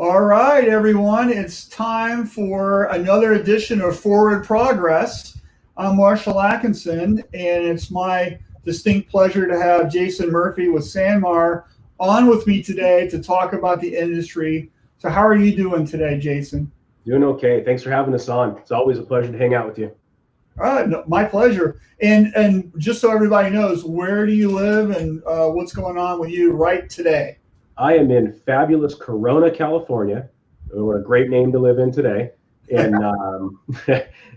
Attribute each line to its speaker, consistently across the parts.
Speaker 1: All right, everyone, it's time for another edition of Forward Progress. I'm Marshall Atkinson, and it's my distinct pleasure to have Jason Murphy with Sanmar on with me today to talk about the industry. So how are you doing today, Jason?
Speaker 2: Doing okay. Thanks for having us on. It's always a pleasure to hang out with you.
Speaker 1: No, my pleasure. And just so everybody knows, where do you live and what's going on with you right today?
Speaker 2: I am in fabulous Corona, California. What a great name to live in today. And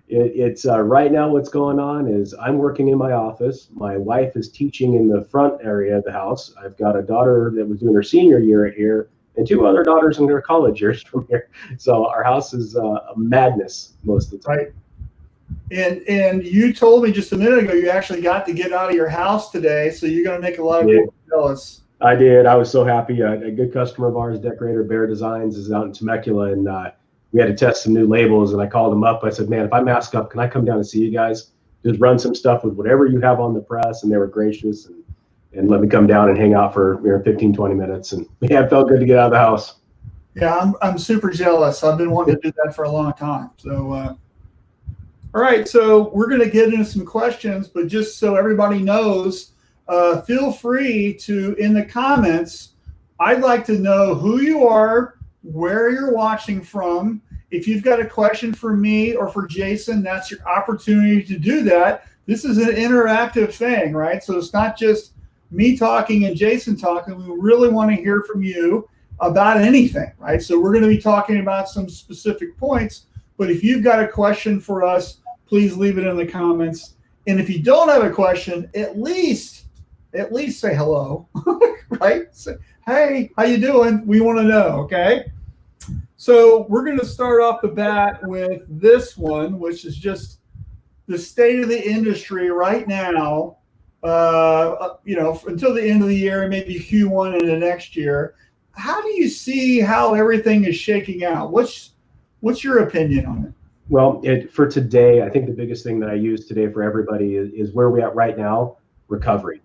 Speaker 2: it's right now what's going on is I'm working in my office. My wife is teaching in the front area of the house. I've got a daughter that was doing her senior year here and two other daughters in their college years from here. So our house is a madness most of the time.
Speaker 1: Right. And you told me just a minute ago you actually got to get out of your house today, so you're going to make a lot of people jealous.
Speaker 2: I did. I was so happy. A good customer of ours, decorator Bear Designs, is out in Temecula, and we had to test some new labels. And I called them up. I said, "Man, if I mask up, can I come down and see you guys? Just run some stuff with whatever you have on the press." And they were gracious and let me come down and hang out for 15, 20 minutes. And yeah, it felt good to get out of the house.
Speaker 1: Yeah, I'm super jealous. I've been wanting to do that for a long time. So, all right. So we're going to get into some questions, but just so everybody knows, feel free to, in the comments, I'd like to know who you are, where you're watching from. If you've got a question for me or for Jason, that's your opportunity to do that. This is an interactive thing, right? So it's not just me talking and Jason talking. We really want to hear from you about anything, right? So we're going to be talking about some specific points, but if you've got a question for us, please leave it in the comments. And if you don't have a question, at least say hello, right? Say, hey, how you doing? We want to know, okay? So we're going to start off the bat with this one, which is just the state of the industry right now, until the end of the year and maybe Q1 into next year. How do you see how everything is shaking out? What's your opinion on it?
Speaker 2: Well, for today, I think the biggest thing that I use today for everybody is where we're at right now, recovery.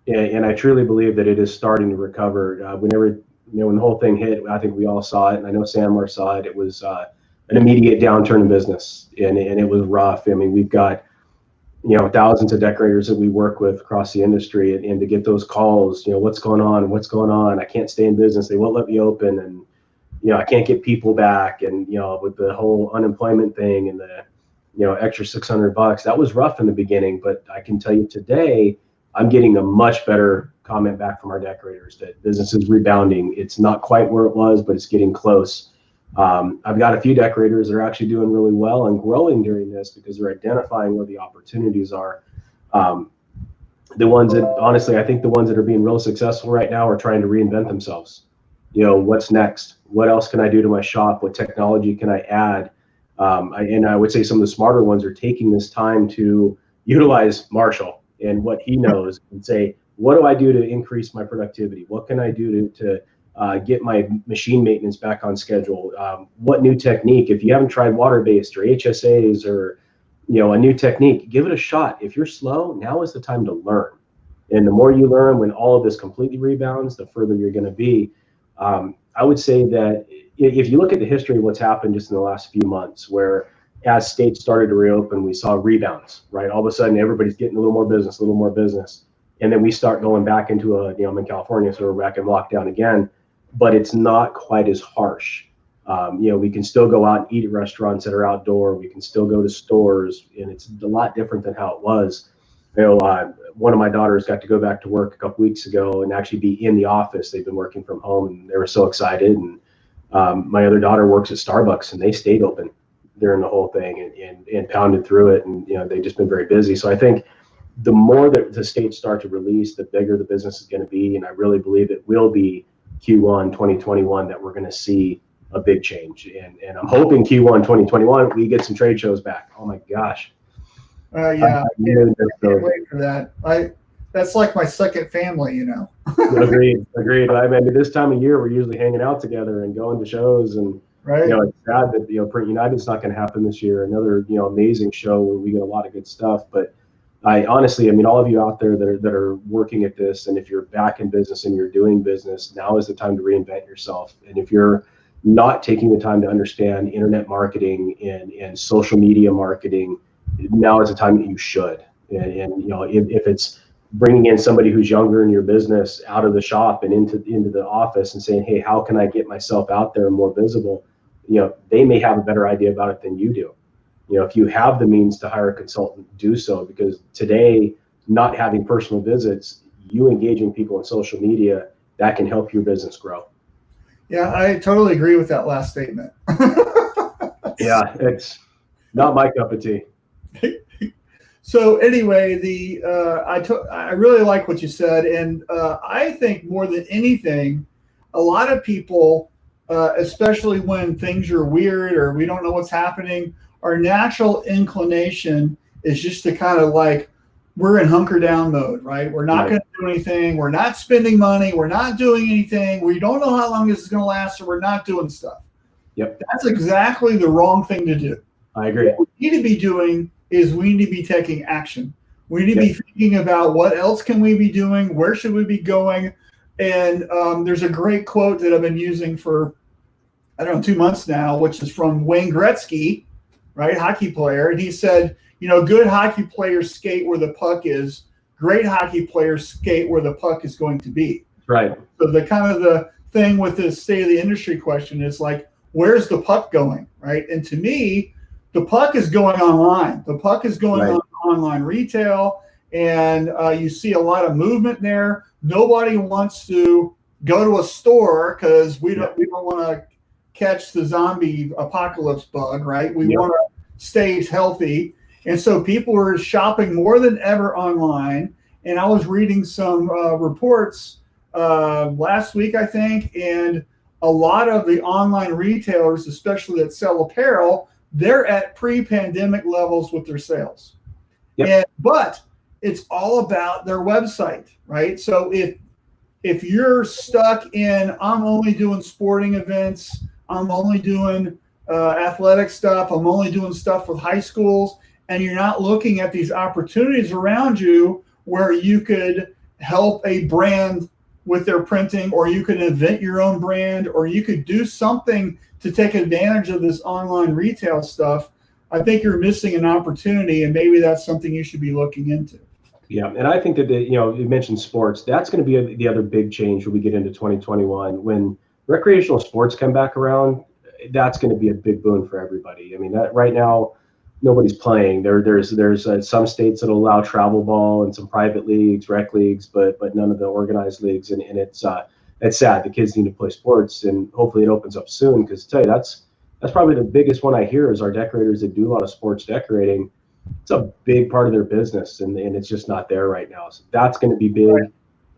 Speaker 2: And I truly believe that it is starting to recover. When the whole thing hit, I think we all saw it, and I know Sanmar saw it. It was an immediate downturn in business, and it was rough. I mean, we've got thousands of decorators that we work with across the industry, and to get those calls, what's going on? I can't stay in business. They won't let me open, and I can't get people back, and with the whole unemployment thing and the extra $600, that was rough in the beginning. But I can tell you today, I'm getting a much better comment back from our decorators that business is rebounding. It's not quite where it was, but it's getting close. I've got a few decorators that are actually doing really well and growing during this because they're identifying where the opportunities are. The ones that, honestly, I think the ones that are being real successful right now are trying to reinvent themselves. What's next? What else can I do to my shop? What technology can I add? And I would say some of the smarter ones are taking this time to utilize Marshall and what he knows and say, what do I do to increase my productivity? What can I do to get my machine maintenance back on schedule? What new technique? If you haven't tried water-based or HSAs or a new technique, give it a shot. If you're slow, now is the time to learn. And the more you learn, when all of this completely rebounds, the further you're going to be. I would say that if you look at the history of what's happened just in the last few months, where as states started to reopen, we saw rebounds, right? All of a sudden, everybody's getting a little more business. And then we start going back into I'm in California, so we're back in lockdown again, but it's not quite as harsh. We can still go out and eat at restaurants that are outdoor. We can still go to stores, and it's a lot different than how it was. One of my daughters got to go back to work a couple weeks ago and actually be in the office. They've been working from home, and they were so excited. And my other daughter works at Starbucks, and they stayed open during the whole thing and pounded through it. And they've just been very busy. So I think the more that the states start to release, the bigger the business is going to be. And I really believe it will be Q1 2021 that we're going to see a big change. And I'm hoping Q1 2021 we get some trade shows back. Oh my gosh.
Speaker 1: Yeah, I can't wait for that. That's like my second family,
Speaker 2: Agreed. I mean, this time of year we're usually hanging out together and going to shows, and
Speaker 1: right.
Speaker 2: It's sad that Print United's not going to happen this year. Another amazing show where we get a lot of good stuff. But I honestly, all of you out there that are working at this, and if you're back in business and you're doing business, now is the time to reinvent yourself. And if you're not taking the time to understand internet marketing and social media marketing, now is the time that you should. And if it's bringing in somebody who's younger in your business out of the shop and into the office and saying, hey, how can I get myself out there and more visible? They may have a better idea about it than you do. If you have the means to hire a consultant, do so, because today, not having personal visits, you engaging people in social media, that can help your business grow.
Speaker 1: Yeah, I totally agree with that last statement.
Speaker 2: Yeah, it's not my cup of tea.
Speaker 1: So anyway, I really like what you said, and I think more than anything, a lot of people, especially when things are weird or we don't know what's happening, our natural inclination is just to kind of like, we're in hunker down mode, right? We're not going to do anything. We're not spending money. We're not doing anything. We don't know how long this is going to last, so we're not doing stuff.
Speaker 2: Yep.
Speaker 1: That's exactly the wrong thing to do.
Speaker 2: I agree.
Speaker 1: What we need to be doing is we need to be taking action. We need to be thinking about what else can we be doing? Where should we be going? And there's a great quote that I've been using for, 2 months now, which is from Wayne Gretzky, right? Hockey player. And he said, good hockey players skate where the puck is. Great hockey players skate where the puck is going to be.
Speaker 2: Right.
Speaker 1: So the thing with this state of the industry question is like, where's the puck going, right? And to me, the puck is going online. The puck is going on online retail, and you see a lot of movement there. Nobody wants to go to a store because we don't want to catch the zombie apocalypse bug, right? We want to stay healthy. And so people are shopping more than ever online. And I was reading some reports last week, I think, and a lot of the online retailers, especially that sell apparel, they're at pre-pandemic levels with their sales. But it's all about their website, right? So if you're stuck in, I'm only doing sporting events, I'm only doing athletic stuff, I'm only doing stuff with high schools, and you're not looking at these opportunities around you where you could help a brand with their printing, or you could invent your own brand, or you could do something to take advantage of this online retail stuff, I think you're missing an opportunity, and maybe that's something you should be looking into.
Speaker 2: Yeah, and I think that you mentioned sports. That's going to be the other big change when we get into 2021. When recreational sports come back around, that's going to be a big boon for everybody. I mean, that right now, nobody's playing. There's some states that allow travel ball and some private leagues, rec leagues, but none of the organized leagues, and it's sad. The kids need to play sports, and hopefully it opens up soon. Because to tell you, that's probably the biggest one I hear is our decorators that do a lot of sports decorating. It's a big part of their business, and it's just not there right now. So that's going to be big. Right.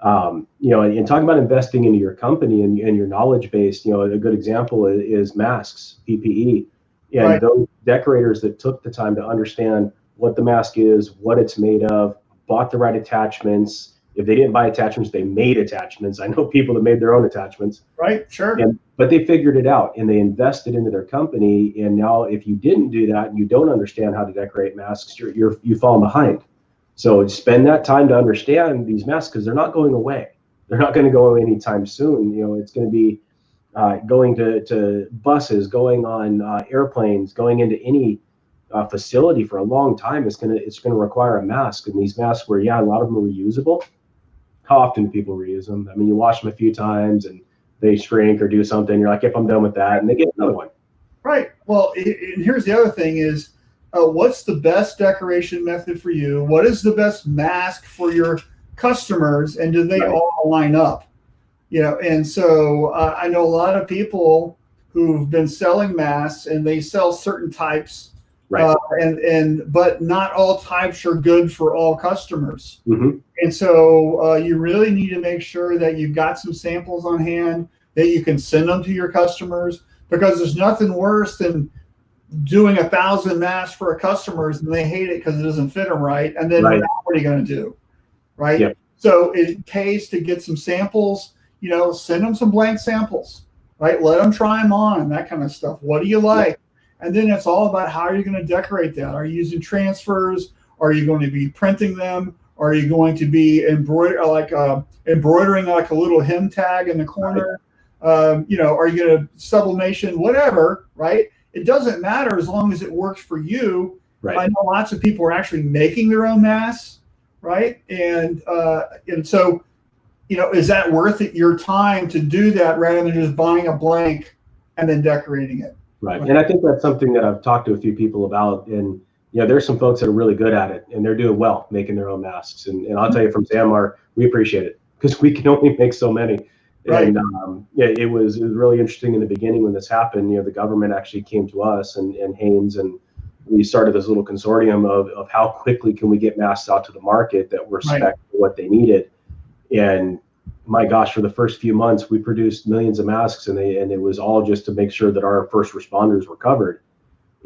Speaker 2: And talking about investing into your company and your knowledge base, a good example is masks, PPE. And those decorators that took the time to understand what the mask is, what it's made of, bought the right attachments. If they didn't buy attachments, they made attachments. I know people that made their own attachments.
Speaker 1: Right, sure.
Speaker 2: But they figured it out, and they invested into their company. And now if you didn't do that and you don't understand how to decorate masks, you've fallen behind. So spend that time to understand these masks, because they're not going away. They're not going to go away anytime soon. It's going to be going to buses, going on airplanes, going into any facility for a long time. It's going to require a mask, and these masks were a lot of them are reusable. How often do people reuse them? I mean, you wash them a few times and they shrink or do something. You're like, if I'm done with that, and they get another one. Right.
Speaker 1: Well, and here's the other thing is, what's the best decoration method for you? What is the best mask for your customers, and do they all line up? And so I know a lot of people who've been selling masks, and they sell certain types, but not all types are good for all customers.
Speaker 2: Mm-hmm.
Speaker 1: And so you really need to make sure that you've got some samples on hand that you can send them to your customers, because there's nothing worse than doing 1,000 masks for our customers and they hate it because it doesn't fit them right. And then what are you going to do? Right.
Speaker 2: Yep.
Speaker 1: So it pays to get some samples, send them some blank samples, right? Let them try them on, that kind of stuff. What do you like? Yep. And then it's all about how are you going to decorate that? Are you using transfers? Are you going to be printing them? Are you going to be embroidering like a little hem tag in the corner? Are you going to sublimation, whatever, right? It doesn't matter as long as it works for you.
Speaker 2: Right.
Speaker 1: I know lots of people are actually making their own masks, right? And so, is that worth it, your time to do that rather than just buying a blank and then decorating it?
Speaker 2: Right. And I think that's something that I've talked to a few people about. And, there's some folks that are really good at it and they're doing well making their own masks. And I'll tell you from SAMR, we appreciate it because we can only make so many.
Speaker 1: Right.
Speaker 2: And it was really interesting in the beginning when this happened. The government actually came to us and Haynes, and we started this little consortium of how quickly can we get masks out to the market that were spec for what they needed. And my gosh, for the first few months, we produced millions of masks, and it was all just to make sure that our first responders were covered.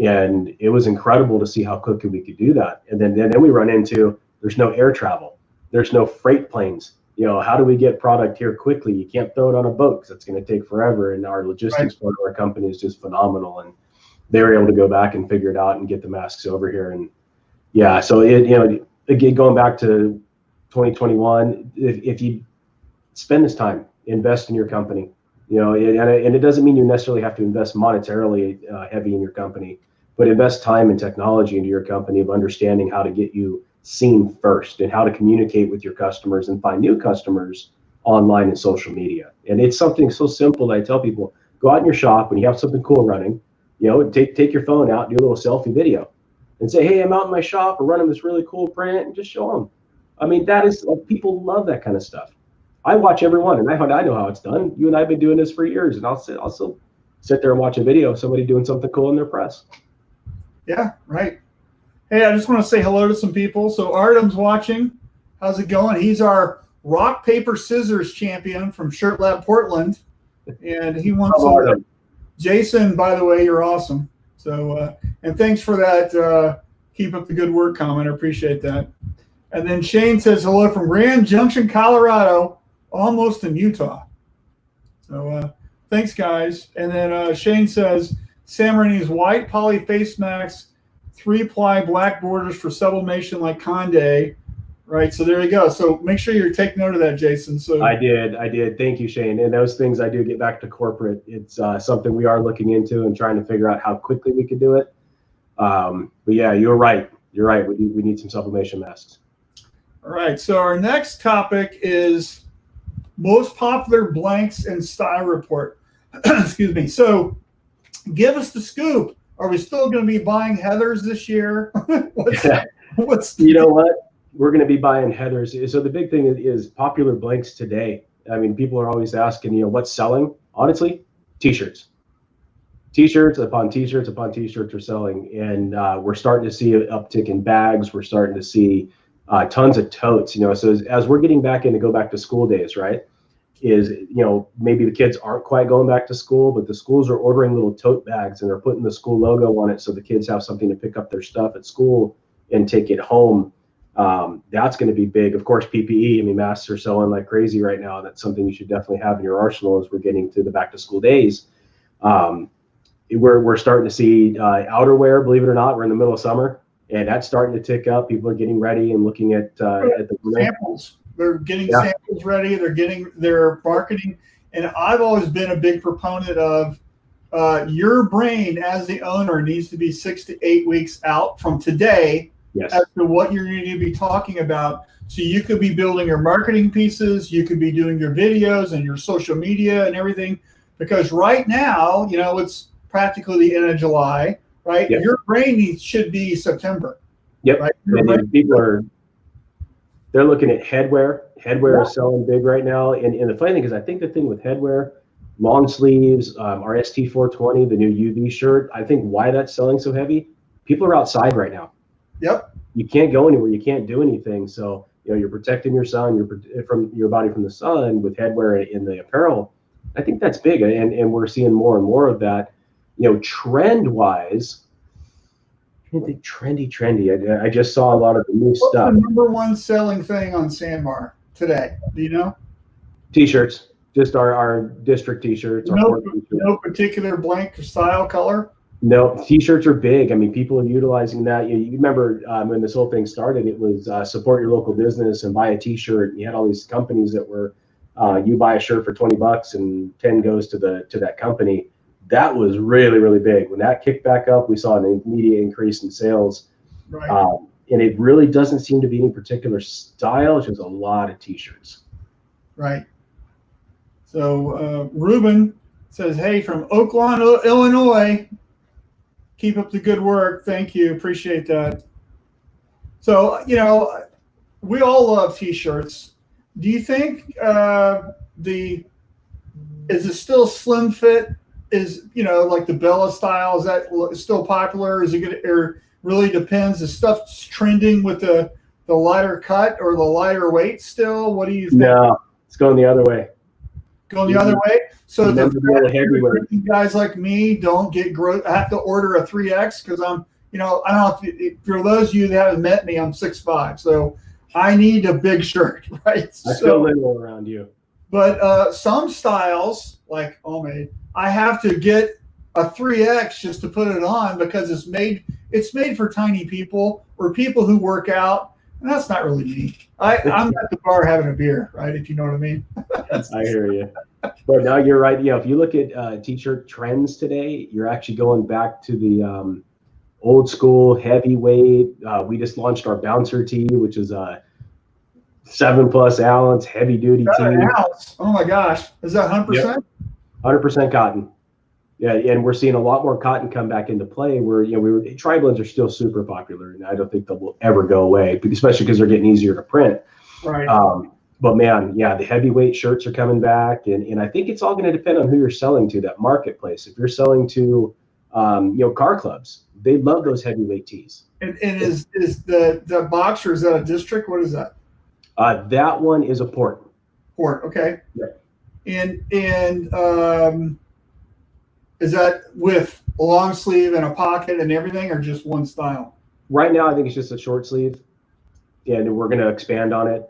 Speaker 2: And it was incredible to see how quickly we could do that. And then we run into, there's no air travel, there's no freight planes. How do we get product here quickly? You can't throw it on a boat because it's going to take forever. And our logistics part of our company is just phenomenal. And they were able to go back and figure it out and get the masks over here. And yeah, so again, going back to 2021, if you spend this time, invest in your company, and it doesn't mean you necessarily have to invest monetarily heavy in your company, but invest time and technology into your company of understanding how to get you seen first and how to communicate with your customers and find new customers online and social media. And it's something so simple that I tell people, go out in your shop when you have something cool running, take your phone out, do a little selfie video and say, hey, I'm out in my shop, we're running this really cool print, and just show them. I mean, that is like, people love that kind of stuff. I watch everyone, and I know how it's done. You and I have been doing this for years, and I'll still sit there and watch a video of somebody doing something cool in their press.
Speaker 1: Yeah, right. Hey, I just want to say hello to some people. So Artem's watching. How's it going? He's our rock, paper, scissors champion from Shirt Lab Portland, and he wants to. Jason, by the way, you're awesome. So, and thanks for that. Keep up the good work comment. I appreciate that. And then Shane says hello from Grand Junction, Colorado, almost in Utah. So thanks, guys. And then Shane says, Sam Rainey's white poly face masks, 3-ply black borders for sublimation like Conde. Right. So there you go. So make sure you take note of that, Jason. So
Speaker 2: I did. Thank you, Shane. And those things I do get back to corporate. It's something we are looking into and trying to figure out how quickly we could do it. But yeah, you're right. We need some sublimation masks.
Speaker 1: All right. So our next topic is most popular blanks and style report. Excuse me. So give us the scoop. Are we still going to be buying Heathers this year? What's
Speaker 2: you know what? We're going to be buying Heathers. So the big thing is popular blanks today. I mean, people are always asking, what's selling? Honestly, T-shirts. T-shirts upon T-shirts upon T-shirts are selling. And we're starting to see an uptick in bags. We're starting to see tons of totes, So as we're getting back in to go back to school days, right, is, maybe the kids aren't quite going back to school, but the schools are ordering little tote bags and they're putting the school logo on it so the kids have something to pick up their stuff at school and take it home. That's going to be big. Of course, PPE, masks are selling like crazy right now. That's something you should definitely have in your arsenal as we're getting to the back to school days. We're starting to see outerwear, believe it or not. We're in the middle of summer and that's starting to tick up. People are getting ready and looking at the
Speaker 1: samples. They're getting samples ready. They're getting their marketing. And I've always been a big proponent of your brain as the owner needs to be 6 to 8 weeks out from today.
Speaker 2: Yes.
Speaker 1: As to what you're going to be talking about. So you could be building your marketing pieces, you could be doing your videos and your social media and everything. Because right now, it's practically the end of July, right?
Speaker 2: Yep.
Speaker 1: Your brain should be September.
Speaker 2: Yep.
Speaker 1: Right?
Speaker 2: And people they're looking at headwear. Headwear is selling big right now. And the funny thing is, I think the thing with headwear, long sleeves, our ST420, the new UV shirt, I think why that's selling so heavy, people are outside right now.
Speaker 1: Yep.
Speaker 2: You can't go anywhere. You can't do anything. So, you're protecting your from your body from the sun with headwear in the apparel. I think that's big. And we're seeing more and more of that, trend wise. I think trendy. I just saw a lot of the new stuff.
Speaker 1: What's the number one selling thing on SAMR today? Do you know?
Speaker 2: T-shirts, just our district T-shirts.
Speaker 1: No particular blank style color?
Speaker 2: No, T-shirts are big. People are utilizing that. You remember when this whole thing started, it was support your local business and buy a T-shirt. You had all these companies that were you buy a shirt for $20 and 10 goes to that company. That was really, really big. When that kicked back up, we saw an immediate increase in sales.
Speaker 1: Right.
Speaker 2: And it really doesn't seem to be any particular style. It's just a lot of t-shirts.
Speaker 1: Right. So Ruben says, hey, from Oakland, Illinois, keep up the good work. Thank you. Appreciate that. So, we all love t-shirts. Do you think is it still slim fit? Is, like the Bella style, is that still popular? Is it going to, or really depends? Is stuff trending with the lighter cut or the lighter weight still? What do you think?
Speaker 2: No, it's going the other way.
Speaker 1: Going the other way? So the guys like me don't get growth. I have to order a 3X because I'm, I don't know if for those of you that haven't met me, I'm 6'5", so I need a big shirt, right?
Speaker 2: I feel little around you.
Speaker 1: But some styles, like Homemade, I have to get a 3X just to put it on because it's made for tiny people or people who work out, and that's not really me. I'm at the bar having a beer, right? If you know what I mean.
Speaker 2: I hear you. But no, you're right. If you look at t-shirt trends today, you're actually going back to the old school heavyweight. We just launched our bouncer tee, which is a 7+ ounce heavy duty tee.
Speaker 1: 7 ounce. Oh my gosh. Is that 100%?
Speaker 2: Yep. 100% cotton. Yeah, and we're seeing a lot more cotton come back into play where, tri-blends are still super popular, and I don't think they'll ever go away, especially because they're getting easier to print.
Speaker 1: Right.
Speaker 2: But man, yeah, the heavyweight shirts are coming back, and I think it's all going to depend on who you're selling to, that marketplace. If you're selling to, car clubs, they love those heavyweight tees.
Speaker 1: And is the boxer, is that a district? What is that?
Speaker 2: That one is a port.
Speaker 1: Port, okay.
Speaker 2: Yeah.
Speaker 1: And is that with a long sleeve and a pocket and everything, or just one style?
Speaker 2: Right now, I think it's just a short sleeve, and we're going to expand on it.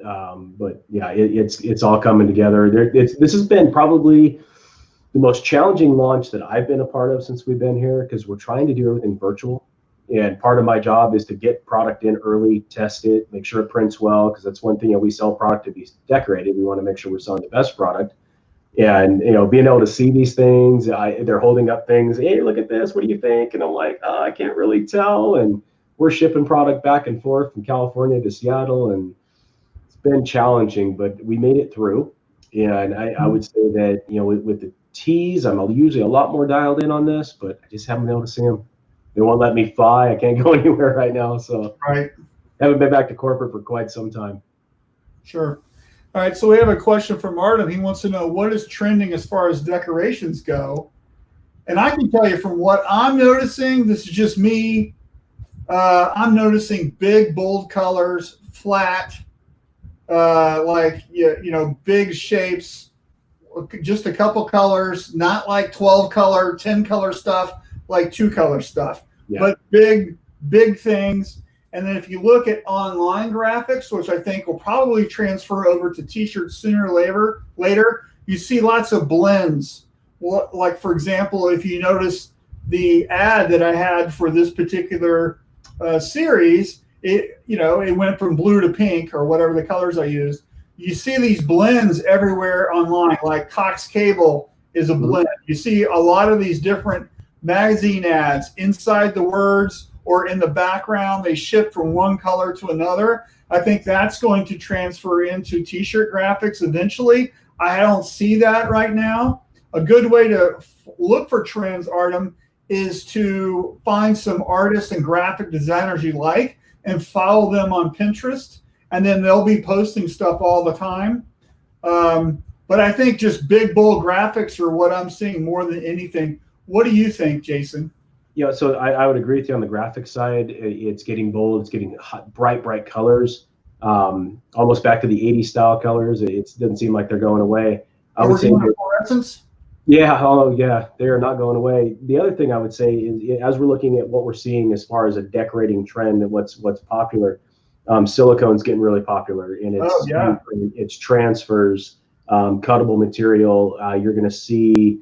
Speaker 2: But yeah, it's all coming together. This has been probably the most challenging launch that I've been a part of since we've been here, because we're trying to do everything virtual. And part of my job is to get product in early, test it, make sure it prints well, because that's one thing. We sell product to be decorated. We want to make sure we're selling the best product. And being able to see these things, they're holding up things. Hey, look at this. What do you think? And I'm like, oh, I can't really tell. And we're shipping product back and forth from California to Seattle, and it's been challenging, but we made it through. And I would say that with the tees, I'm usually a lot more dialed in on this, but I just haven't been able to see them. They won't let me fly. I can't go anywhere right now, so
Speaker 1: right.
Speaker 2: Haven't been back to corporate for quite some time.
Speaker 1: Sure. All right, so we have a question from Artem. He wants to know what is trending as far as decorations go. And I can tell you from what I'm noticing, this is just me, I'm noticing big, bold colors, flat, big shapes, just a couple colors, not like 12 color, 10 color stuff, like 2 color stuff, but big things. And then if you look at online graphics, which I think will probably transfer over to t-shirts sooner or later, you see lots of blends. Like, for example, if you notice the ad that I had for this particular series, it went from blue to pink or whatever the colors I used. You see these blends everywhere online, like Cox Cable is a blend. You see a lot of these different magazine ads inside the words or in the background, they shift from one color to another. I think that's going to transfer into t-shirt graphics eventually. I don't see that right now. A good way to look for trends, Artem, is to find some artists and graphic designers you like and follow them on Pinterest, and then they'll be posting stuff all the time. But I think just big, bold graphics are what I'm seeing more than anything. What do you think, Jason?
Speaker 2: Yeah, so I would agree with you on the graphic side. It's getting bold. It's getting hot, bright colors, almost back to the 80s style colors. It doesn't seem like they're going away. I would say
Speaker 1: fluorescence?
Speaker 2: Yeah, oh yeah, they are not going away. The other thing I would say is, as we're looking at what we're seeing as far as a decorating trend and what's popular, silicone's getting really popular, and it's transfers, cuttable material. You're going to see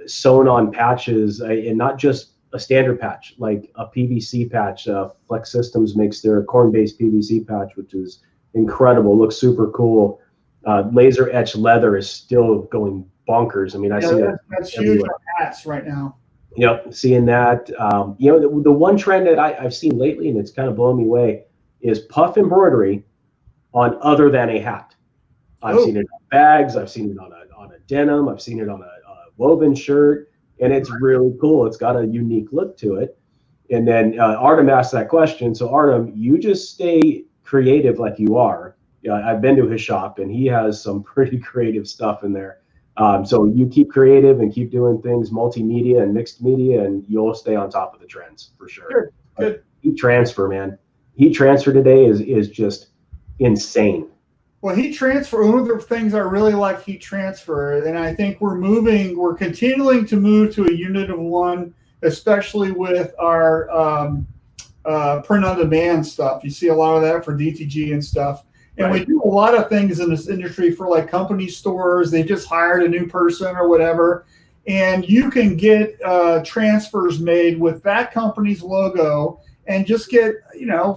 Speaker 2: sewn on patches, and not just a standard patch, like a PVC patch. Flex Systems makes their corn-based PVC patch, which is incredible, looks super cool. Laser etched leather is still going bonkers. I mean, I see that.
Speaker 1: That's huge on hats right now.
Speaker 2: Yep, seeing that. The one trend that I've seen lately, and it's kind of blown me away, is puff embroidery on other than a hat. I've seen it on bags. I've seen it on a denim. I've seen it on a woven shirt, and it's really cool. It's got a unique look to it. And then Artem asked that question. So Artem, you just stay creative like you are. I've been to his shop, and he has some pretty creative stuff in there. So you keep creative and keep doing things multimedia and mixed media, and you'll stay on top of the trends for sure.
Speaker 1: Good.
Speaker 2: Heat transfer, man. Heat transfer today is just insane.
Speaker 1: Well, heat transfer, one of the things I really like heat transfer, and I think we're continuing to move to a unit of one, especially with our print on demand stuff. You see a lot of that for DTG and stuff. And we do a lot of things in this industry for like company stores. They just hired a new person or whatever. And you can get transfers made with that company's logo and just get,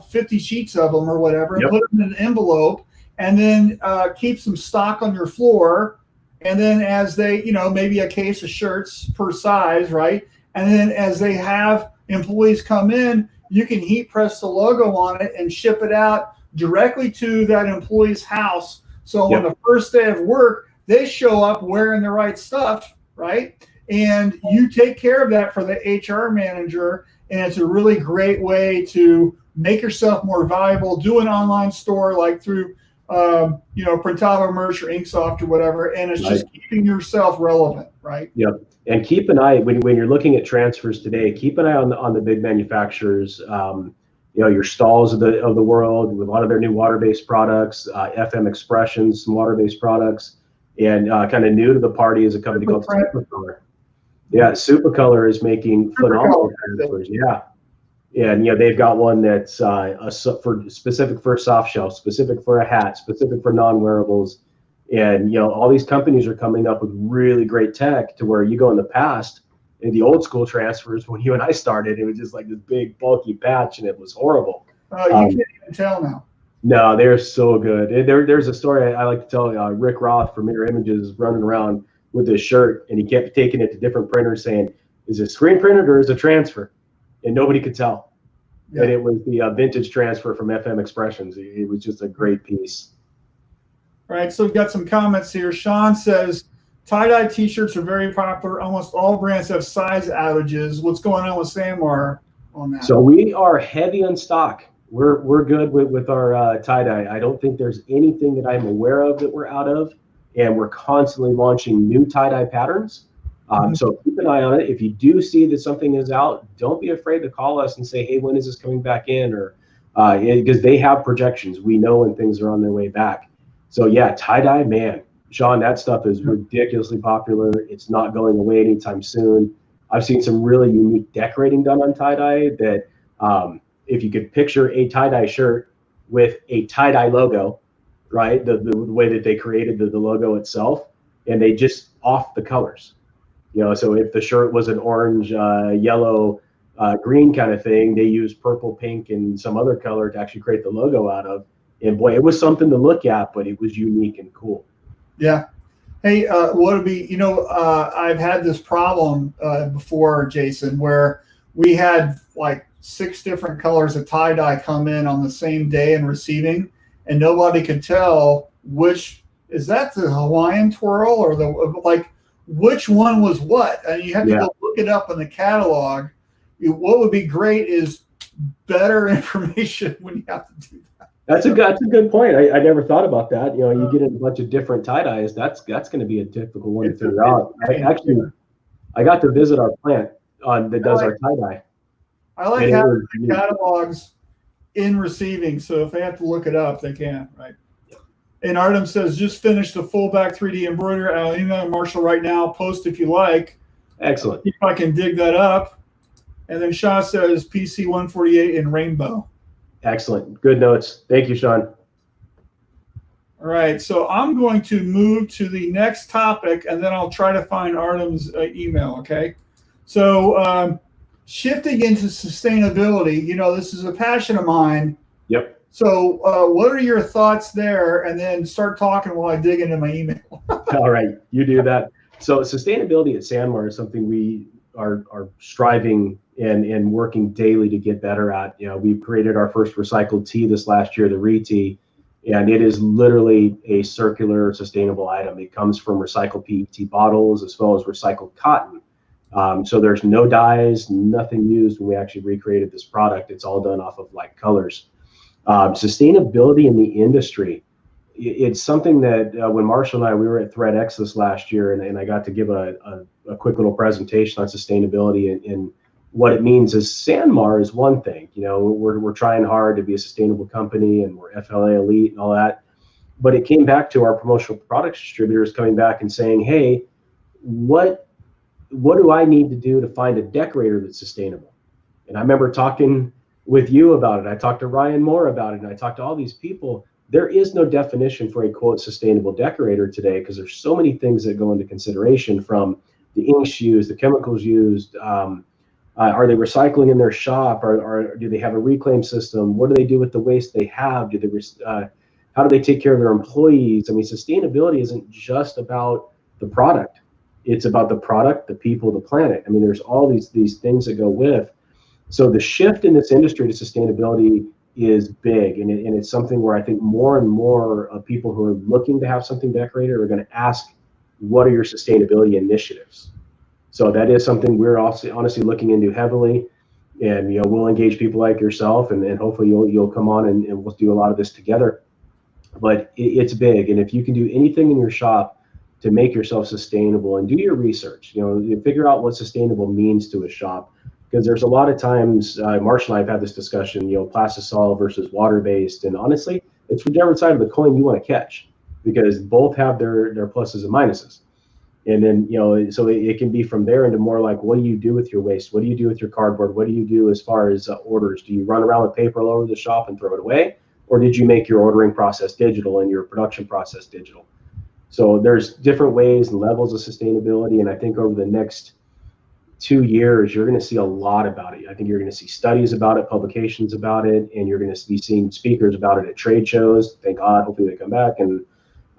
Speaker 1: 50 sheets of them or whatever and put them in an envelope and then keep some stock on your floor. And then as they, maybe a case of shirts per size, right? And then as they have employees come in, you can heat press the logo on it and ship it out directly to that employee's house. So on the first day of work, they show up wearing the right stuff, right? And you take care of that for the HR manager. And it's a really great way to make yourself more valuable. Do an online store like through, Printavo, Merch, or Inksoft or whatever. And it's just keeping yourself relevant, right?
Speaker 2: Yep. And keep an eye when you're looking at transfers today. Keep an eye on the big manufacturers. Your Stalls of the world with a lot of their new water-based products, FM Expressions, some water-based products, and kind of new to the party is a company called Supercolor. Yeah, Supercolor is making phenomenal transfers. Yeah, and they've got one that's specific for a soft shell, specific for a hat, specific for non-wearables, and all these companies are coming up with really great tech to where you go in the past. In the old school transfers, when you and I started, it was just like this big bulky patch, and it was horrible.
Speaker 1: You can't even tell now.
Speaker 2: No, they're so good. There's a story I like to tell. Rick Roth from Mirror Images is running around with this shirt, and he kept taking it to different printers, saying, "Is it screen printed or is it transfer?" And nobody could tell. Yeah. And it was the vintage transfer from FM Expressions. It was just a great piece.
Speaker 1: All right, so we've got some comments here. Sean says, tie-dye T-shirts are very popular. Almost all brands have size outages. What's going on with Samar on that?
Speaker 2: So we are heavy on stock. We're good with our tie-dye. I don't think there's anything that I'm aware of that we're out of, and we're constantly launching new tie-dye patterns. So keep an eye on it. If you do see that something is out, don't be afraid to call us and say, "Hey, when is this coming back in?" Or because they have projections. We know when things are on their way back. So yeah, tie-dye, man. Sean, that stuff is ridiculously popular. It's not going away anytime soon. I've seen some really unique decorating done on tie-dye that if you could picture a tie-dye shirt with a tie-dye logo, right? The way that they created the logo itself, and they just off the colors. So if the shirt was an orange, yellow, green kind of thing, they used purple, pink, and some other color to actually create the logo out of. And boy, it was something to look at, but it was unique and cool.
Speaker 1: Yeah. Hey, what would be, I've had this problem before, Jason, where we had like 6 different colors of tie-dye come in on the same day and receiving, and nobody could tell which, is that the Hawaiian twirl or which one was what? And you have to go look it up in the catalog. What would be great is better information when you have to do that.
Speaker 2: That's a good point. I never thought about that. You get a bunch of different tie-dyes. That's going to be a difficult one to figure out. I got to visit our plant that does our tie-dye.
Speaker 1: I like having the catalogs in receiving, so if they have to look it up, they can, right? And Artem says, just finished the full back 3D embroidery. I'll email Marshall right now. Post if you like.
Speaker 2: Excellent.
Speaker 1: If I can dig that up. And then Shaw says PC 148 in rainbow.
Speaker 2: Excellent. Good notes. Thank you, Sean.
Speaker 1: All right. So I'm going to move to the next topic, and then I'll try to find Artem's email, okay? So shifting into sustainability, this is a passion of mine.
Speaker 2: Yep.
Speaker 1: So what are your thoughts there? And then start talking while I dig into my email.
Speaker 2: All right, you do that. So sustainability at Sanmar is something we are striving and working daily to get better at. We've created our first recycled tea this last year, the Re-Tea, and it is literally a circular, sustainable item. It comes from recycled PET bottles as well as recycled cotton. So there's no dyes, nothing used when we actually recreated this product. It's all done off of like colors. Sustainability in the industry. It's something that when Marshall and we were at ThreadX this last year, and I got to give a quick little presentation on sustainability and what it means is Sanmar is one thing. We're trying hard to be a sustainable company and we're FLA elite and all that. But it came back to our promotional products distributors coming back and saying, hey, what do I need to do to find a decorator that's sustainable? And I remember talking with you about it. I talked to Ryan Moore about it, and I talked to all these people. There is no definition for a quote sustainable decorator today because there's so many things that go into consideration, from the inks used, the chemicals used. Are they recycling in their shop? Or do they have a reclaim system? What do they do with the waste they have? How do they take care of their employees? I mean, sustainability isn't just about the product. It's about the product, the people, the planet. I mean, there's all these things that go with. So the shift in this industry to sustainability is big, and it's something where I think more and more of people who are looking to have something decorated are going to ask, what are your sustainability initiatives? So that is something we're also honestly looking into heavily, and we'll engage people like yourself, and hopefully you'll come on and we'll do a lot of this together. But it's big, and if you can do anything in your shop to make yourself sustainable and do your research, figure out what sustainable means to a shop. Because there's a lot of times, Marshall and I have had this discussion, plastisol versus water-based, and honestly, it's whichever side of the coin you want to catch, because both have their pluses and minuses. And then, so it can be from there into more like, what do you do with your waste? What do you do with your cardboard? What do you do as far as orders? Do you run around with paper all over the shop and throw it away? Or did you make your ordering process digital and your production process digital? So there's different ways and levels of sustainability, and I think over the next 2 years, you're going to see a lot about it. I think you're going to see studies about it, publications about it, and you're going to be seeing speakers about it at trade shows. Thank God, hopefully they come back. And,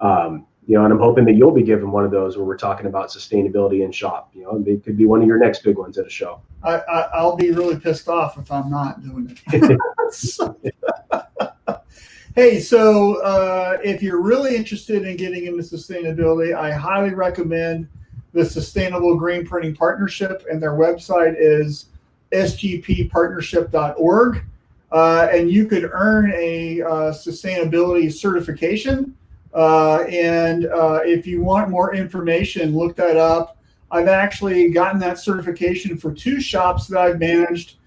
Speaker 2: and I'm hoping that you'll be given one of those where we're talking about sustainability in shop. It could be one of your next big ones at a show.
Speaker 1: I'll be really pissed off if I'm not doing it. Hey, so if you're really interested in getting into sustainability, I highly recommend the Sustainable Green Printing Partnership, and their website is sgppartnership.org. And you could earn a sustainability certification. And if you want more information, look that up. I've actually gotten that certification for 2 shops that I've managed.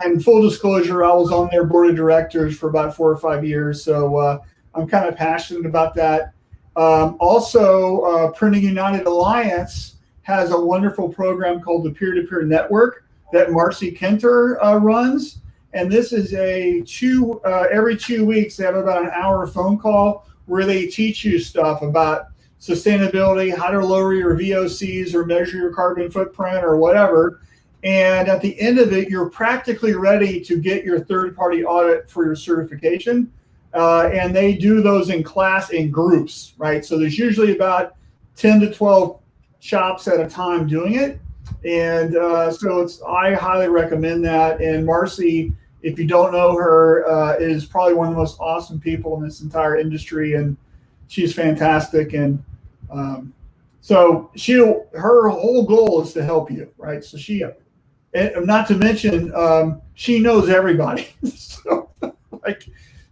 Speaker 1: And full disclosure, I was on their board of directors for about 4 or 5 years. So I'm kind of passionate about that. Also, Printing United Alliance has a wonderful program called the Peer-to-Peer Network that Marcy Kenter runs. And this is every 2 weeks, they have about an hour phone call where they teach you stuff about sustainability, how to lower your VOCs or measure your carbon footprint or whatever. And at the end of it, you're practically ready to get your third-party audit for your certification. And they do those in groups, right? So there's usually about 10 to 12 shops at a time doing it. And so I highly recommend that. And Marcy, if you don't know her, is probably one of the most awesome people in this entire industry. And she's fantastic. And so her whole goal is to help you, right? So and not to mention, she knows everybody. So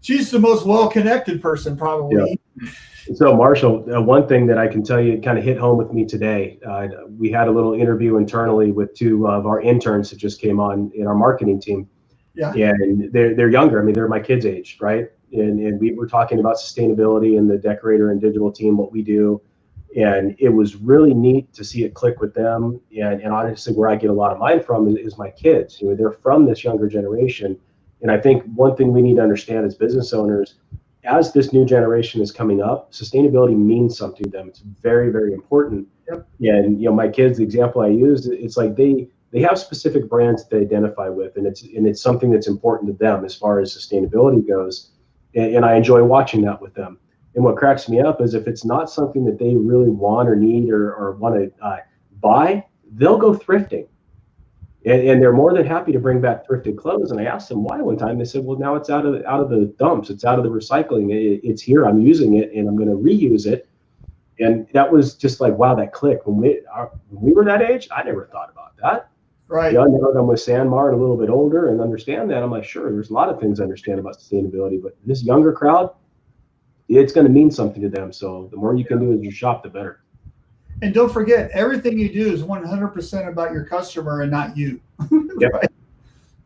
Speaker 1: she's the most well-connected person probably.
Speaker 2: Yeah. So Marshall, one thing that I can tell you kind of hit home with me today, we had a little interview internally with 2 of our interns that just came on in our marketing team.
Speaker 1: Yeah.
Speaker 2: And they're younger. I mean, they're my kids' age, right? And we were talking about sustainability and the decorator and digital team, what we do. And it was really neat to see it click with them. And honestly, where I get a lot of mine from is my kids. They're from this younger generation. And I think one thing we need to understand as business owners, as this new generation is coming up, sustainability means something to them. It's very, very important.
Speaker 1: Yep.
Speaker 2: And my kids, the example I used, it's like they have specific brands that they identify with, and it's something that's important to them as far as sustainability goes. and I enjoy watching that with them. And what cracks me up is if it's not something that they really want or need or want to buy, they'll go thrifting. And they're more than happy to bring back thrifted clothes. And I asked them why one time. They said, well, now it's out of the dumps. It's out of the recycling. It's here. I'm using it, and I'm going to reuse it. And that was just like, wow, that clicked. When we were that age, I never thought about that.
Speaker 1: Right.
Speaker 2: Now that I'm with Sanmar and a little bit older and understand that, I'm like, sure, there's a lot of things I understand about sustainability, but this younger crowd, it's going to mean something to them. So the more you can do as you shop, the better.
Speaker 1: And don't forget, everything you do is 100% about your customer and not you.
Speaker 2: Yep.
Speaker 1: Right?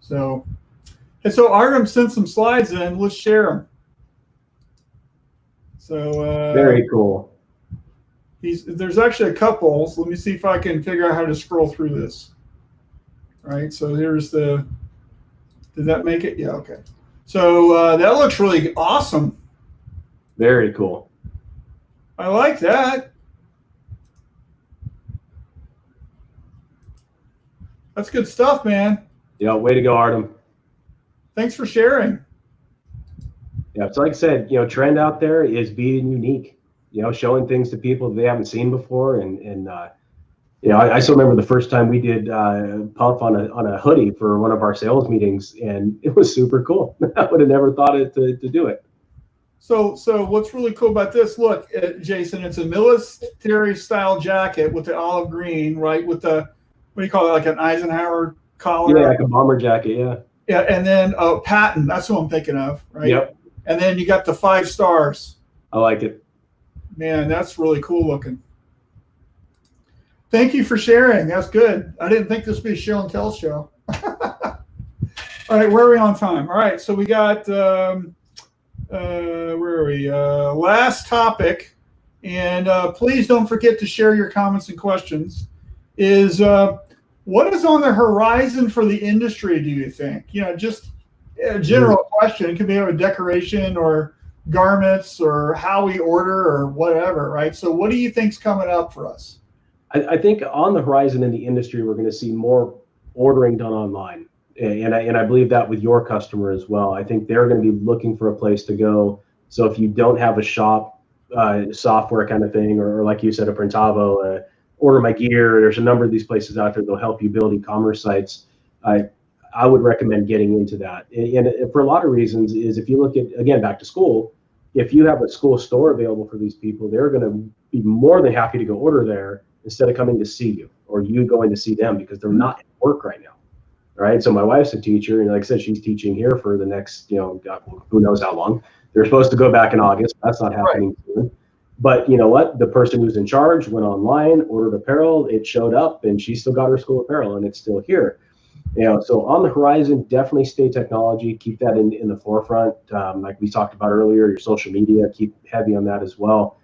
Speaker 1: So Artem sent some slides in. Let's share them. So
Speaker 2: very cool.
Speaker 1: There's actually a couple. So let me see if I can figure out how to scroll through this. All right. So here's did that make it? Yeah. Okay. So that looks really awesome.
Speaker 2: Very cool.
Speaker 1: I like that. That's good stuff, man.
Speaker 2: Yeah, way to go, Artem.
Speaker 1: Thanks for sharing.
Speaker 2: Yeah, so like I said, trend out there is being unique, showing things to people they haven't seen before. And I still remember the first time we did puff on a hoodie for one of our sales meetings, and it was super cool. I would have never thought to do it.
Speaker 1: So what's really cool about this? Look, Jason, it's a military style jacket with the olive green, right? With the, what do you call it? Like an Eisenhower collar?
Speaker 2: Yeah, like a bomber jacket. Yeah.
Speaker 1: Yeah. And then Patton, that's what I'm thinking of, right?
Speaker 2: Yep.
Speaker 1: And then you got the 5 stars.
Speaker 2: I like it. Man,
Speaker 1: that's really cool looking. Thank you for sharing. That's good. I didn't think this would be a show and tell show. All right. Where are we on time? All right. So we got, where are we? Last topic, and please don't forget to share your comments and questions, is what is on the horizon for the industry, do you think? Just a general question. It could be a decoration or garments or how we order or whatever, right? So what do you think's coming up for us?
Speaker 2: I think on the horizon in the industry, we're going to see more ordering done online. And I believe that with your customer as well. I think they're going to be looking for a place to go. So if you don't have a shop software kind of thing, or like you said, a Printavo, Order My Gear, there's a number of these places out there that'll help you build e-commerce sites. I would recommend getting into that. And for a lot of reasons is if you look at, again, back to school, if you have a school store available for these people, they're going to be more than happy to go order there instead of coming to see you or you going to see them because they're not at work right now. Right. So my wife's a teacher, and like I said, she's teaching here for the next, God, who knows how long. They're supposed to go back in August. That's not happening soon. But you know what? The person who's in charge went online, ordered apparel, it showed up, and she still got her school apparel, and it's still here. So on the horizon, definitely stay technology, keep that in the forefront. Like we talked about earlier, your social media, keep heavy on that as well.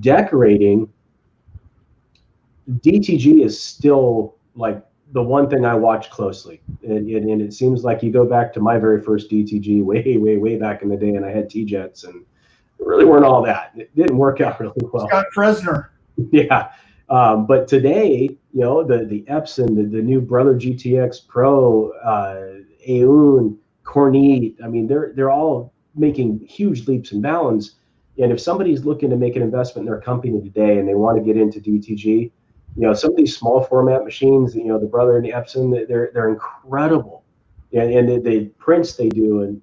Speaker 2: Decorating, DTG is still like the one thing I watch closely, and it seems like you go back to my very first DTG way back in the day, and I had T-Jets, and it really weren't all that. It didn't work out really well.
Speaker 1: Scott Fresner.
Speaker 2: Yeah, but today, the Epson, the new Brother GTX Pro, Aoun, Cornette. I mean, they're all making huge leaps and bounds. And if somebody's looking to make an investment in their company today and they want to get into DTG, some of these small format machines, the Brother and the Epson, they're incredible, and the prints they do, and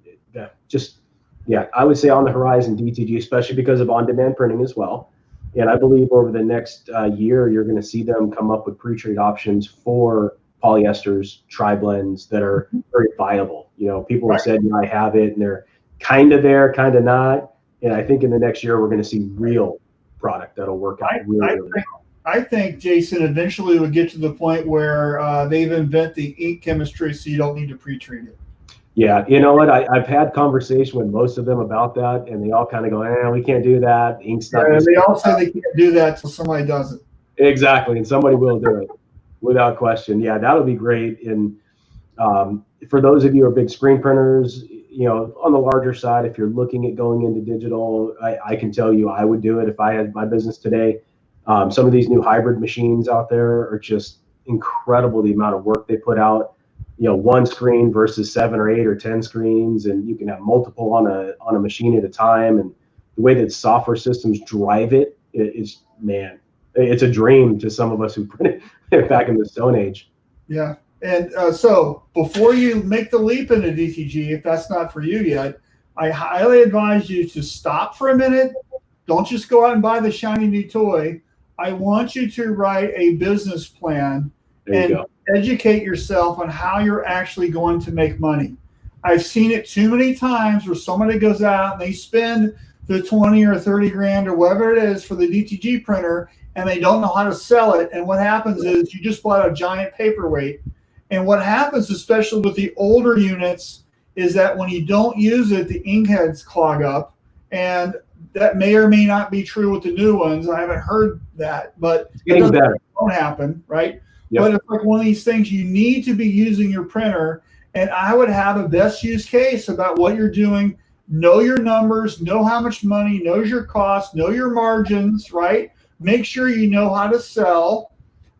Speaker 2: I would say on the horizon DTG, especially because of on-demand printing as well. And I believe over the next year, you're going to see them come up with pre-treat options for polyesters, tri-blends that are very viable. People have said, I have it, and they're kind of there, kind of not. And I think in the next year, we're going to see real product that'll work out really well.
Speaker 1: I think, Jason, eventually we'll get to the point where they've invented the ink chemistry so you don't need to pre-treat it.
Speaker 2: Yeah, you know what? I've had conversation with most of them about that, and they all kind of go, we can't do that. Ink's not.
Speaker 1: They all say they can't do that until somebody does it.
Speaker 2: Exactly, and somebody will do it without question. Yeah, that'll be great. And for those of you who are big screen printers, on the larger side, if you're looking at going into digital, I can tell you I would do it if I had my business today. Some of these new hybrid machines out there are just incredible, the amount of work they put out. one screen versus 7 or 8 or 10 screens, and you can have multiple on a machine at a time. And the way that software systems drive it's a dream to some of us who printed it back in the Stone Age.
Speaker 1: Yeah. And so before you make the leap into DTG, if that's not for you yet, I highly advise you to stop for a minute. Don't just go out and buy the shiny new toy. I want you to write a business plan and educate yourself on how you're actually going to make money. I've seen it too many times where somebody goes out and they spend the 20 or 30 grand or whatever it is for the DTG printer, and they don't know how to sell it. And what happens is you just bought a giant paperweight. And what happens, especially with the older units, is that when you don't use it, the ink heads clog up. And that may or may not be true with the new ones. I haven't heard that, but
Speaker 2: it's getting better.
Speaker 1: It won't happen, right?
Speaker 2: Yep.
Speaker 1: But it's like one of these things, you need to be using your printer. And I would have a best use case about what you're doing. Know your numbers, know how much money, know your costs, know your margins, right? Make sure you know how to sell.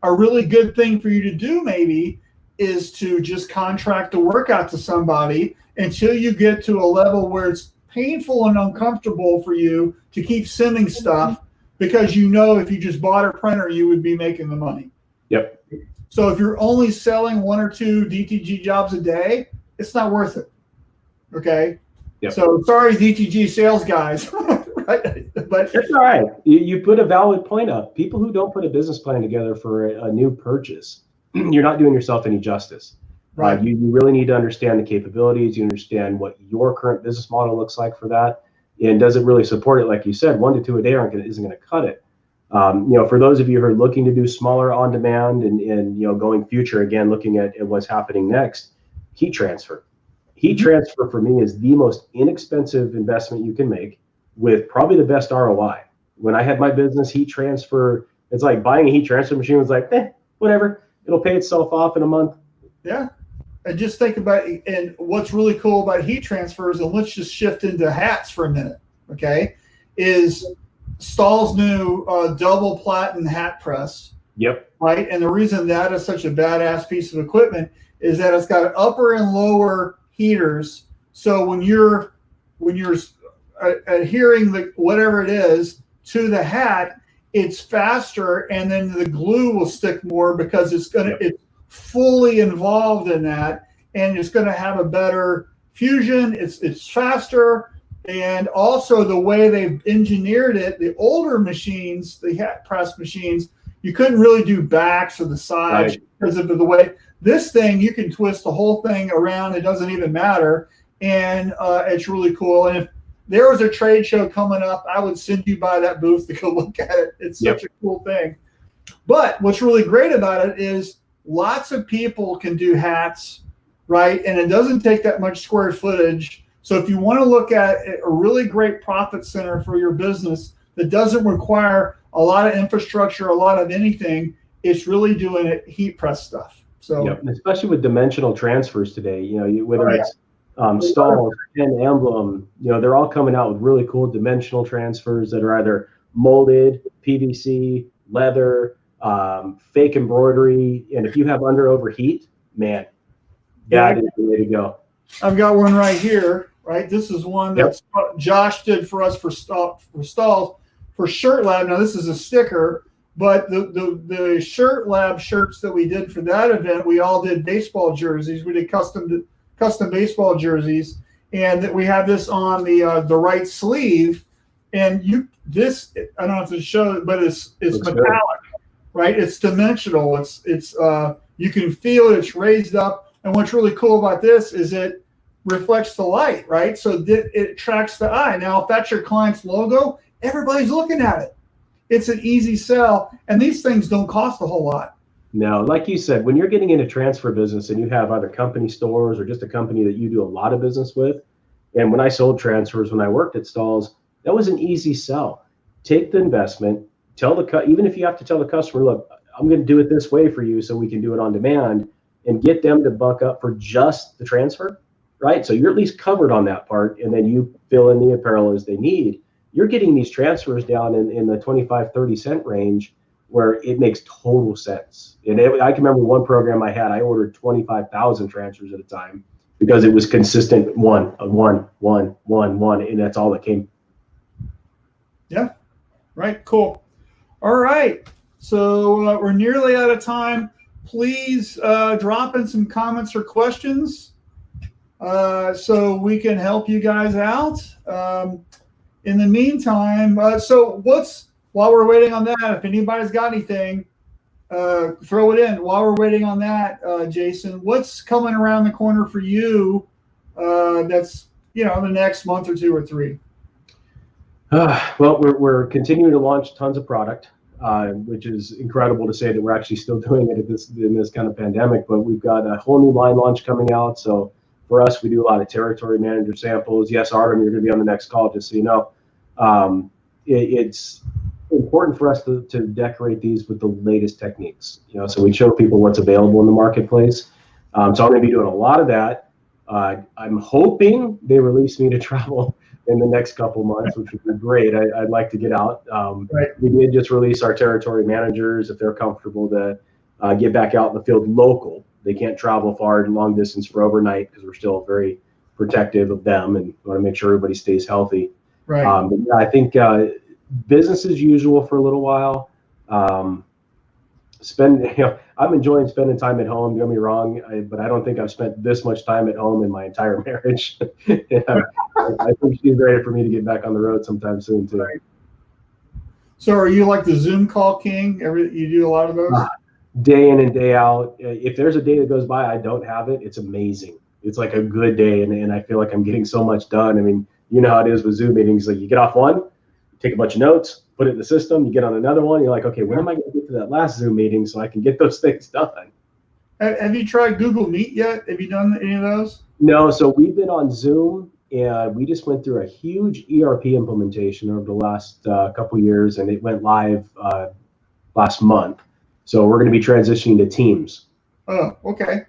Speaker 1: A really good thing for you to do maybe is to just contract the work out to somebody until you get to a level where it's painful and uncomfortable for you to keep sending stuff, because you know if you just bought a printer, you would be making the money.
Speaker 2: Yep.
Speaker 1: So if you're only selling 1 or 2 DTG jobs a day, it's not worth it. Okay.
Speaker 2: Yep.
Speaker 1: So sorry, DTG sales guys. Right? But
Speaker 2: it's all right. You put a valid point up. People who don't put a business plan together for a new purchase, you're not doing yourself any justice.
Speaker 1: Right.
Speaker 2: You really need to understand the capabilities. You understand what your current business model looks like for that, and does it really support it? Like you said, 1 to 2 a day isn't going to cut it. For those of you who are looking to do smaller on demand and going future, again, looking at what's happening next, heat transfer. Heat transfer for me is the most inexpensive investment you can make with probably the best ROI. When I had my business, heat transfer, it's like buying a heat transfer machine was like, whatever, it'll pay itself off in a month.
Speaker 1: Yeah. And just think about it. And what's really cool about heat transfers, and let's just shift into hats for a minute, okay, is Stahl's new double platen hat press.
Speaker 2: Yep.
Speaker 1: Right. And the reason that is such a badass piece of equipment is that it's got upper and lower heaters. So when you're adhering whatever it is to the hat, it's faster, and then the glue will stick more because it's fully involved in that, and it's going to have a better fusion. It's faster, and also the way they've engineered it. The older machines, the hat press machines, you couldn't really do backs or the sides because of the way. This thing, you can twist the whole thing around. It doesn't even matter, and it's really cool. And if there was a trade show coming up, I would send you by that booth to go look at it. It's such a cool thing. But what's really great about it is lots of people can do hats, right? And it doesn't take that much square footage. So if you want to look at a really great profit center for your business that doesn't require a lot of infrastructure, a lot of anything, it's really doing it heat press stuff. So
Speaker 2: especially with dimensional transfers today, whether it's Stahl, Pen, Emblem, they're all coming out with really cool dimensional transfers that are either molded, PVC, leather, fake embroidery, and if you have under overheat, man, that is the way to go.
Speaker 1: I've got one right here, right? This is one that Josh did for us for Stahl for Shirt Lab. Now this is a sticker, but the Shirt Lab shirts that we did for that event, we all did baseball jerseys. We did custom baseball jerseys, and that we have this on the right sleeve. And I don't know if to show it, but it's metallic, right? It's dimensional. It's you can feel it. It's raised up. And what's really cool about this is it reflects the light, right? So it attracts the eye. Now, if that's your client's logo, everybody's looking at it. It's an easy sell, and these things don't cost a whole lot.
Speaker 2: No, like you said, when you're getting into transfer business and you have either company stores or just a company that you do a lot of business with, and when I sold transfers, when I worked at Stahl's, that was an easy sell. Take the investment, even if you have to tell the customer, look, I'm going to do it this way for you so we can do it on demand, and get them to buck up for just the transfer, right? So you're at least covered on that part, and then you fill in the apparel as they need. You're getting these transfers down in the 25, 30 cent range, where it makes total sense. And I can remember one program I had, I ordered 25,000 transfers at a time because it was consistent one, and that's all that came.
Speaker 1: Yeah, right, cool. All right, so we're nearly out of time. Please drop in some comments or questions so we can help you guys out. In the meantime, while we're waiting on that, if anybody's got anything, throw it in. While we're waiting on that, Jason, what's coming around the corner for you that's, the next month or two or three?
Speaker 2: Well, we're continuing to launch tons of product, which is incredible to say that we're actually still doing it in this kind of pandemic. But we've got a whole new line launch coming out. So for us, we do a lot of territory manager samples. Yes, Artem, you're going to be on the next call, just so you know. It's important for us to decorate these with the latest techniques. So we show people what's available in the marketplace. So I'm going to be doing a lot of that. I'm hoping they release me to travel in the next couple months, which would be great. I'd like to get out.
Speaker 1: Right.
Speaker 2: We did just release our territory managers if they're comfortable to get back out in the field local. They can't travel far and long distance for overnight because we're still very protective of them and want to make sure everybody stays healthy.
Speaker 1: Right.
Speaker 2: But yeah, I think business as usual for a little while. I'm enjoying spending time at home. Don't get me wrong, but I don't think I've spent this much time at home in my entire marriage. I think she's ready for me to get back on the road sometime soon too.
Speaker 1: Right. So, are you like the Zoom call king? You do a lot of those?
Speaker 2: Day in and day out. If there's a day that goes by I don't have it, it's amazing. It's like a good day, and I feel like I'm getting so much done. I mean, you know how it is with Zoom meetings. Like you get off one, take a bunch of notes, put it in the system, you get on another one, you're like, okay, when am I going to get to that last Zoom meeting so I can get those things done?
Speaker 1: Have you tried Google Meet yet? Have you done any of those?
Speaker 2: No, so we've been on Zoom, and we just went through a huge ERP implementation over the last couple of years, and it went live last month. So we're going to be transitioning to Teams.
Speaker 1: Oh, okay.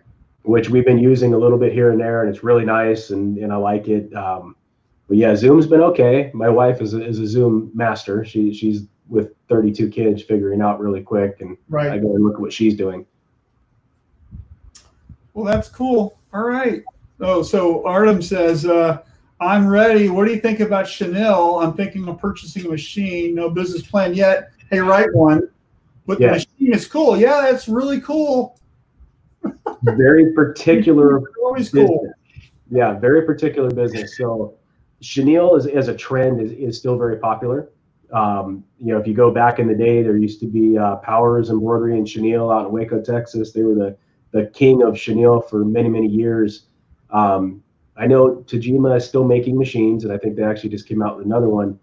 Speaker 2: Which we've been using a little bit here and there, and it's really nice, and I like it. But yeah, Zoom's been okay. My wife is a Zoom master. She's with 32 kids figuring out really quick, and
Speaker 1: right.
Speaker 2: I go and look at what she's doing.
Speaker 1: Well, that's cool. All right. Oh, so Artem says, I'm ready. What do you think about Chanel? I'm thinking of purchasing a machine. No business plan yet. Hey, write one. But the machine is cool. Yeah, that's really cool.
Speaker 2: Very particular.
Speaker 1: Always
Speaker 2: business.
Speaker 1: Cool.
Speaker 2: Yeah, very particular business. So chenille as a trend is still very popular. If you go back in the day, there used to be Powers Embroidery and Chenille out in Waco, Texas. They were the king of chenille for many, many years. I know Tajima is still making machines, and I think they actually just came out with another one.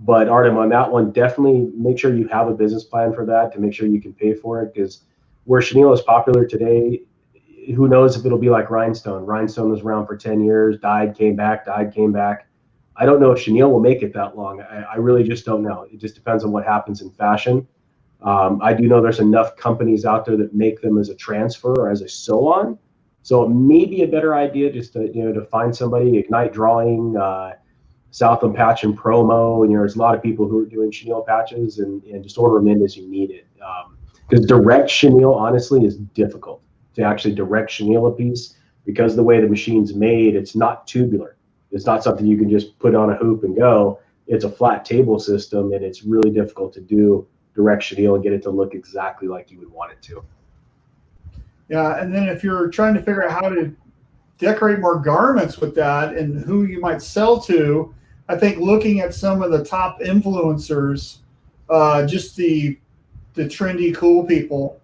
Speaker 2: But Artem, on that one, definitely make sure you have a business plan for that to make sure you can pay for it, because where chenille is popular today, who knows if it'll be like rhinestone. Rhinestone was around for 10 years, died, came back. I don't know if chenille will make it that long. I really just don't know. It just depends on what happens in fashion. I do know there's enough companies out there that make them as a transfer or as a sew-on. So it may be a better idea just to find somebody, Ignite Drawing, Southland Patch and Promo, and there's a lot of people who are doing chenille patches, and just order them in as you need it. Because direct chenille, honestly, is difficult to actually direct chenille a piece, because the way the machine's made, it's not tubular. It's not something you can just put on a hoop and go. It's a flat table system, and it's really difficult to do direct chenille and get it to look exactly like you would want it to.
Speaker 1: Yeah, and then if you're trying to figure out how to decorate more garments with that and who you might sell to, I think looking at some of the top influencers, just the trendy cool people,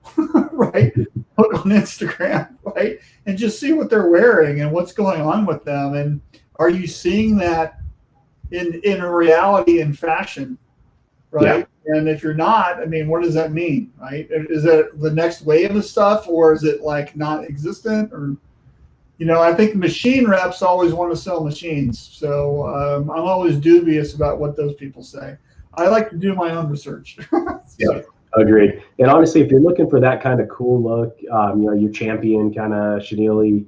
Speaker 1: right? Look on Instagram, right? And just see what they're wearing and what's going on with them. And are you seeing that in a reality in fashion, right? Yeah. And if you're not, I mean, what does that mean, right? Is that the next wave of stuff, or is it like non-existent? Or, I think machine reps always want to sell machines. So I'm always dubious about what those people say. I like to do my own research.
Speaker 2: Yeah, agreed. And honestly, if you're looking for that kind of cool look, your champion kind of chenille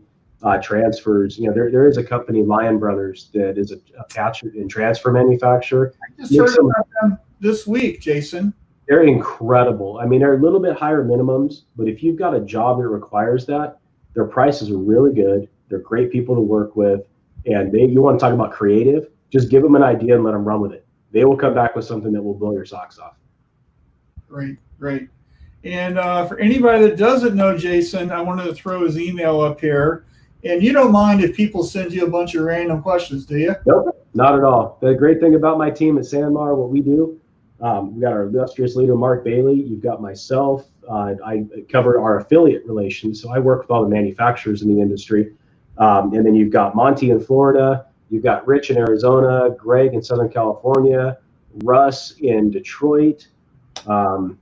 Speaker 2: transfers, there is a company, Lion Brothers, that is a patch and transfer manufacturer.
Speaker 1: I just heard about them this week, Jason.
Speaker 2: They're incredible. I mean, they're a little bit higher minimums, but if you've got a job that requires that, their prices are really good. They're great people to work with. And you want to talk about creative, just give them an idea and let them run with it. They will come back with something that will blow your socks off.
Speaker 1: Great, great. And for anybody that doesn't know Jason, I wanted to throw his email up here. And you don't mind if people send you a bunch of random questions, do you?
Speaker 2: Nope, not at all. The great thing about my team at Sandmar, what we do, we got our illustrious leader, Mark Bailey. You've got myself. I cover our affiliate relations. So I work with all the manufacturers in the industry. And then you've got Monty in Florida. You've got Rich in Arizona, Greg in Southern California, Russ in Detroit. And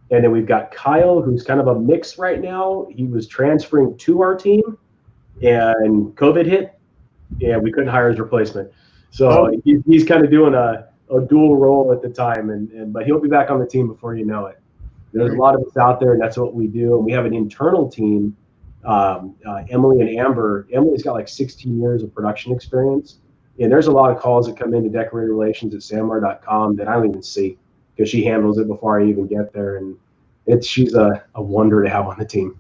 Speaker 2: then we've got Kyle, who's kind of a mix right now. He was transferring to our team, and COVID hit, and we couldn't hire his replacement. So he's kind of doing a dual role at the time, but he'll be back on the team before you know it. There's a lot of us out there, and that's what we do. And we have an internal team, Emily and Amber. Emily's got like 16 years of production experience, and there's a lot of calls that come into decorator relations at sandmar.com that I don't even see, because she handles it before I even get there, and she's a wonder to have on the team.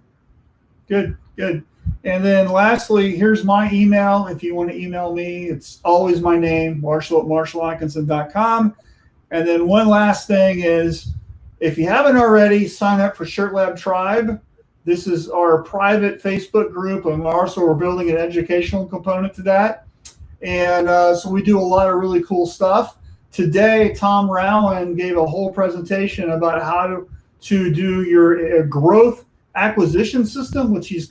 Speaker 1: Good, good. And then lastly, here's my email. If you want to email me, it's always my name, Marshall@MarshallAtkinson.com. And then one last thing is, if you haven't already, sign up for Shirt Lab Tribe. This is our private Facebook group, and also we're building an educational component to that. And so we do a lot of really cool stuff. Today, Tom Rowan gave a whole presentation about how to do your growth acquisition system, which he's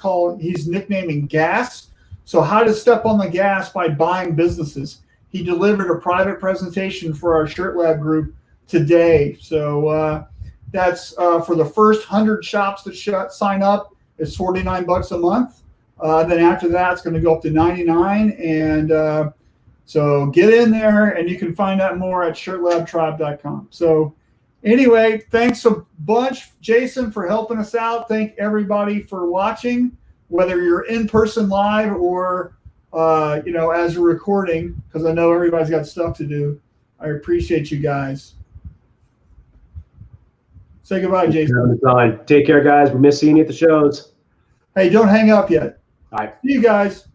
Speaker 1: nicknaming GAS. So how to step on the gas by buying businesses. He delivered a private presentation for our Shirt Lab group today. So that's for the first 100 shops that sign up. It's $49 a month. Then after that, it's going to go up to $99. And so get in there, and you can find out more at shirtlabtribe.com. So anyway, thanks a bunch, Jason, for helping us out. Thank everybody for watching, whether you're in person live or as you're recording, because I know everybody's got stuff to do. I appreciate you guys. Say goodbye, Jason.
Speaker 2: Take care, guys. We miss seeing you at the shows.
Speaker 1: Hey, don't hang up yet.
Speaker 2: Bye.
Speaker 1: See you guys.